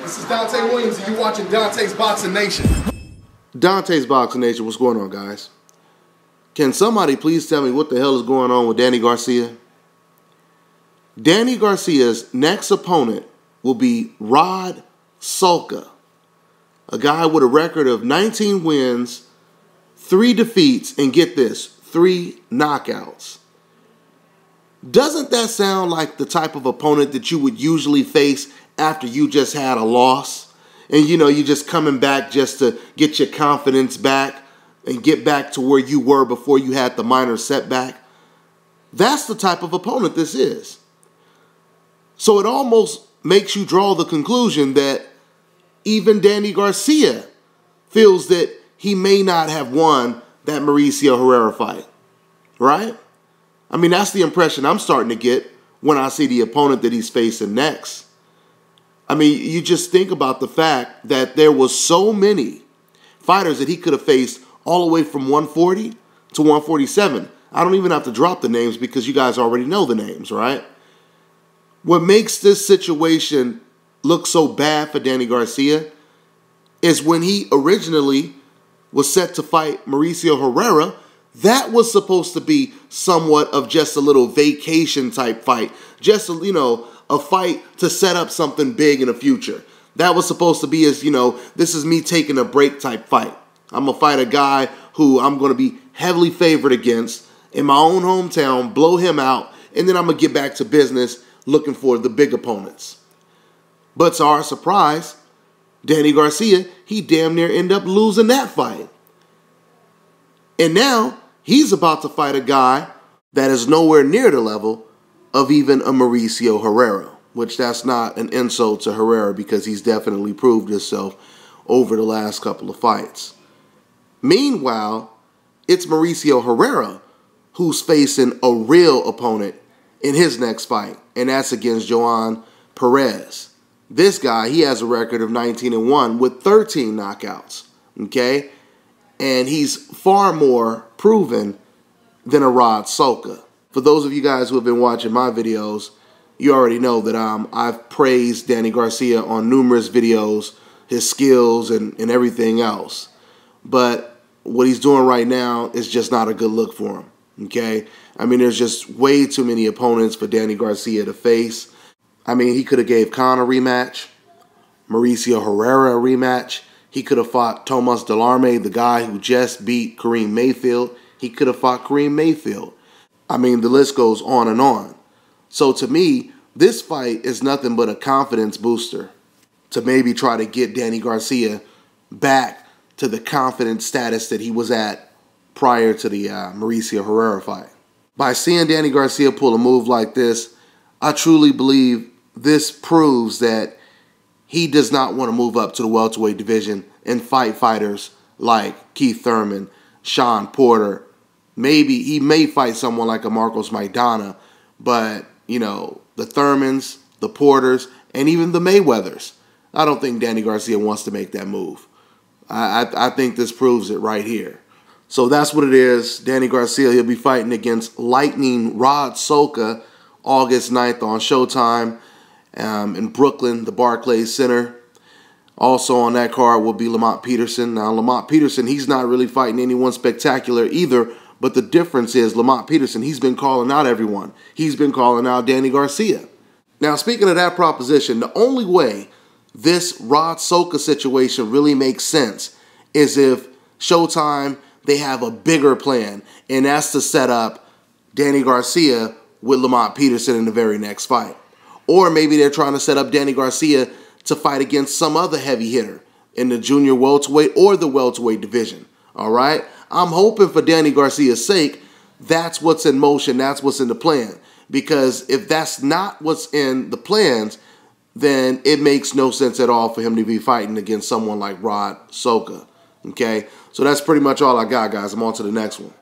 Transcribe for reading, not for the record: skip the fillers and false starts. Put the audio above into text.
This is Dante Williams, and you're watching Dante's Boxing Nation. Dante's Boxing Nation, what's going on, guys? Can somebody please tell me what the hell is going on with Danny Garcia? Danny Garcia's next opponent will be Rod Salka, a guy with a record of 19 wins, 3 defeats, and get this, 3 knockouts. Doesn't that sound like the type of opponent that you would usually face after you just had a loss? And you know, you're just coming back just to get your confidence back and get back to where you were before you had the minor setback? That's the type of opponent this is. So it almost makes you draw the conclusion that even Danny Garcia feels that he may not have won that Mauricio Herrera fight, right? I mean, that's the impression I'm starting to get when I see the opponent that he's facing next. I mean, you just think about the fact that there was so many fighters that he could have faced all the way from 140 to 147. I don't even have to drop the names because you guys already know the names, right? What makes this situation look so bad for Danny Garcia is when he originally was set to fight Mauricio Herrera, that was supposed to be somewhat of just a little vacation type fight. Just, a fight to set up something big in the future. That was supposed to be as, this is me taking a break type fight. I'm going to fight a guy who I'm going to be heavily favored against in my own hometown, blow him out, and then I'm going to get back to business looking for the big opponents. But to our surprise, Danny Garcia, he damn near ended up losing that fight. And now he's about to fight a guy that is nowhere near the level of even a Mauricio Herrera, which that's not an insult to Herrera because he's definitely proved himself over the last couple of fights. Meanwhile, it's Mauricio Herrera who's facing a real opponent in his next fight, and that's against Joan Perez. This guy, he has a record of 19-1 with 13 knockouts, okay? And he's far more proven than a Rod Salka. For those of you guys who have been watching my videos, you already know that I've praised Danny Garcia on numerous videos, his skills and everything else. But what he's doing right now is just not a good look for him, okay? I mean, there's just way too many opponents for Danny Garcia to face. I mean, he could have gave Khan a rematch, Mauricio Herrera a rematch. He could have fought Tomas Delarme, the guy who just beat Kareem Mayfield. He could have fought Kareem Mayfield. I mean, the list goes on and on. So to me, this fight is nothing but a confidence booster to maybe try to get Danny Garcia back to the confident status that he was at prior to the Mauricio Herrera fight. By seeing Danny Garcia pull a move like this, I truly believe this proves that he does not want to move up to the welterweight division and fight fighters like Keith Thurman, Sean Porter. Maybe he may fight someone like a Marcos Maidana, but, the Thurmans, the Porters, and even the Mayweathers, I don't think Danny Garcia wants to make that move. I think this proves it right here. So that's what it is. Danny Garcia, he'll be fighting against Lightning Rod Salka August 9th on Showtime in Brooklyn, the Barclays Center. Also on that card will be Lamont Peterson. Now, Lamont Peterson, he's not really fighting anyone spectacular either, but the difference is Lamont Peterson, he's been calling out everyone. He's been calling out Danny Garcia. Now, speaking of that proposition, the only way this Rod Salka situation really makes sense is if Showtime, they have a bigger plan, and that's to set up Danny Garcia with Lamont Peterson in the very next fight. Or maybe they're trying to set up Danny Garcia to fight against some other heavy hitter in the junior welterweight or the welterweight division, all right? I'm hoping for Danny Garcia's sake, that's what's in motion, that's what's in the plan. Because if that's not what's in the plans, then it makes no sense at all for him to be fighting against someone like Rod Salka, okay? So that's pretty much all I got, guys. I'm on to the next one.